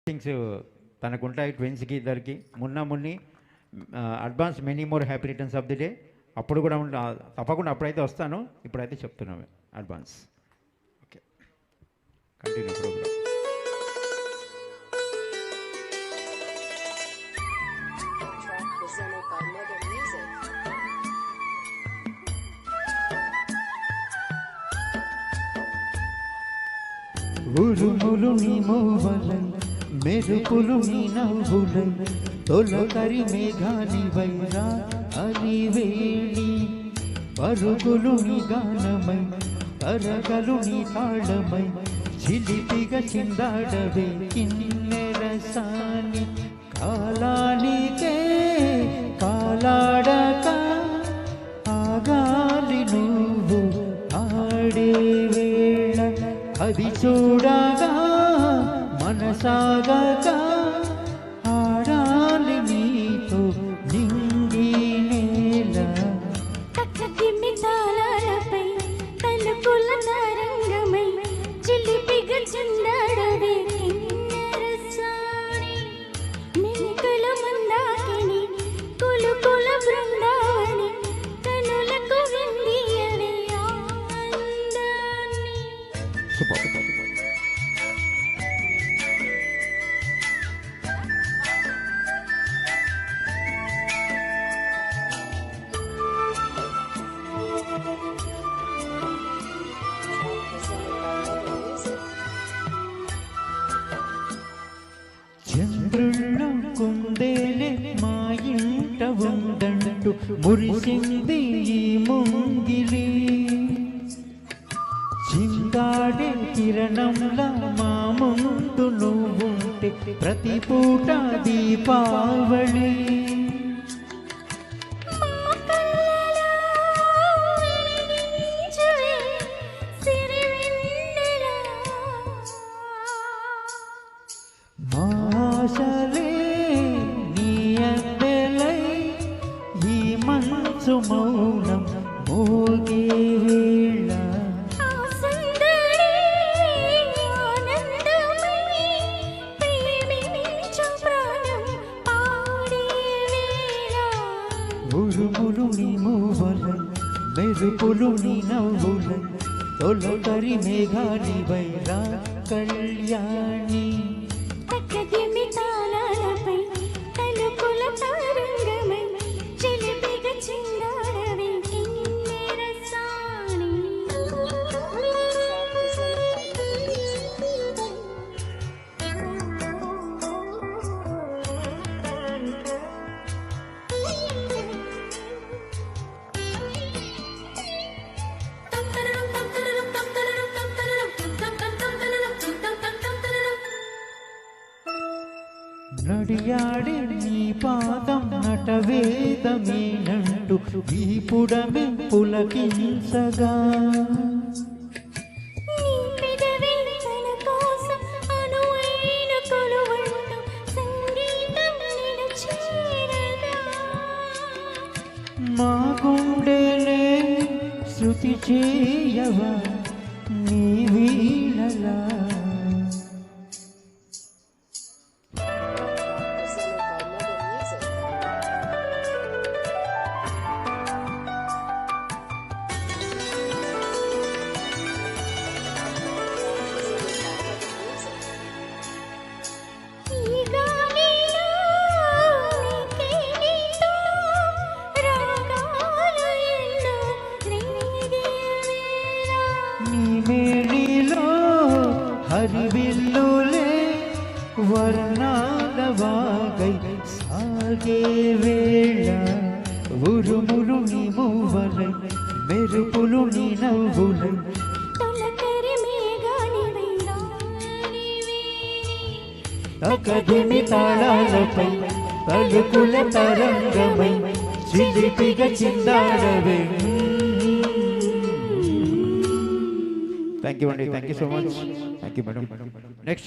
Things తనకుంటాయి ట్విన్స్కి ఇద్దరికి Munni advance many more happy returns of the day. అప్పుడు కూడా తప్పకుండా అప్పుడైతే వస్తాను, ఇప్పుడైతే చెప్తున్నాను అడ్వాన్స్. Okay, continue programme. ఉరుములు నీ మోవలై మెరుపులు నీ నవ్వులై తొలకరి మేఘాని వైరా అలివేణి పరుగులు నీ గానమై కరగలు నీ తాళమై చిలిపిగా చిందాడవే కిన్నెరసాని కాలానికే కాలాడక ఆగాలి నువ్వు ఆడే వేళ అది చూడగా మనసాగగా ఆడాలి నీతో నింగి నేల. తాళాలపై తలుపుల తరంగమై చిలిపిగా చిందాడవే కిన్నెరసాని మెలికల మందాకిని కులుకుల బృందావని కనులకు విందియవే ఆనందాన్ని. చంద్రుల్లో కుందేలే మా ఇంట ఉందంటూ మురిసింది ఈ ముంగిలి, చింగాడే కిరణంలా మా ముందు నువ్వుంటే ప్రతి పూట దీపావళి. ఆశలే నీ అందెలై ఈ మనసు మౌనం మోగే వేళ ఉరుములు నీ మూవలై మెరుపులు నీ నవ్వులై తొలకరి మేఘాని వైరా కళ్యాణి. తాళాలపై తలుపుల తరంగమై చిలిపిగా చిందాడవే కిన్నెరసాని. నడియాడే నీ పాదం నటవేదమేనంటూ వీపుడమే పులకించగా మా గుండెలే శృతి చేయవా నీ వీణలా. మేడిలో హరివిల్లులే వర్ణాల వాగై సాగే వేళ ఉరుములు నీ మూవలై మెరుపులు నీ నవ్వులై తకదిమి తాళాలపై తలుపుల తరంగమై చిలిపిగా చిందాడవే. థ్యాంక్ యూ అండి, thank you so much. Thank you madam.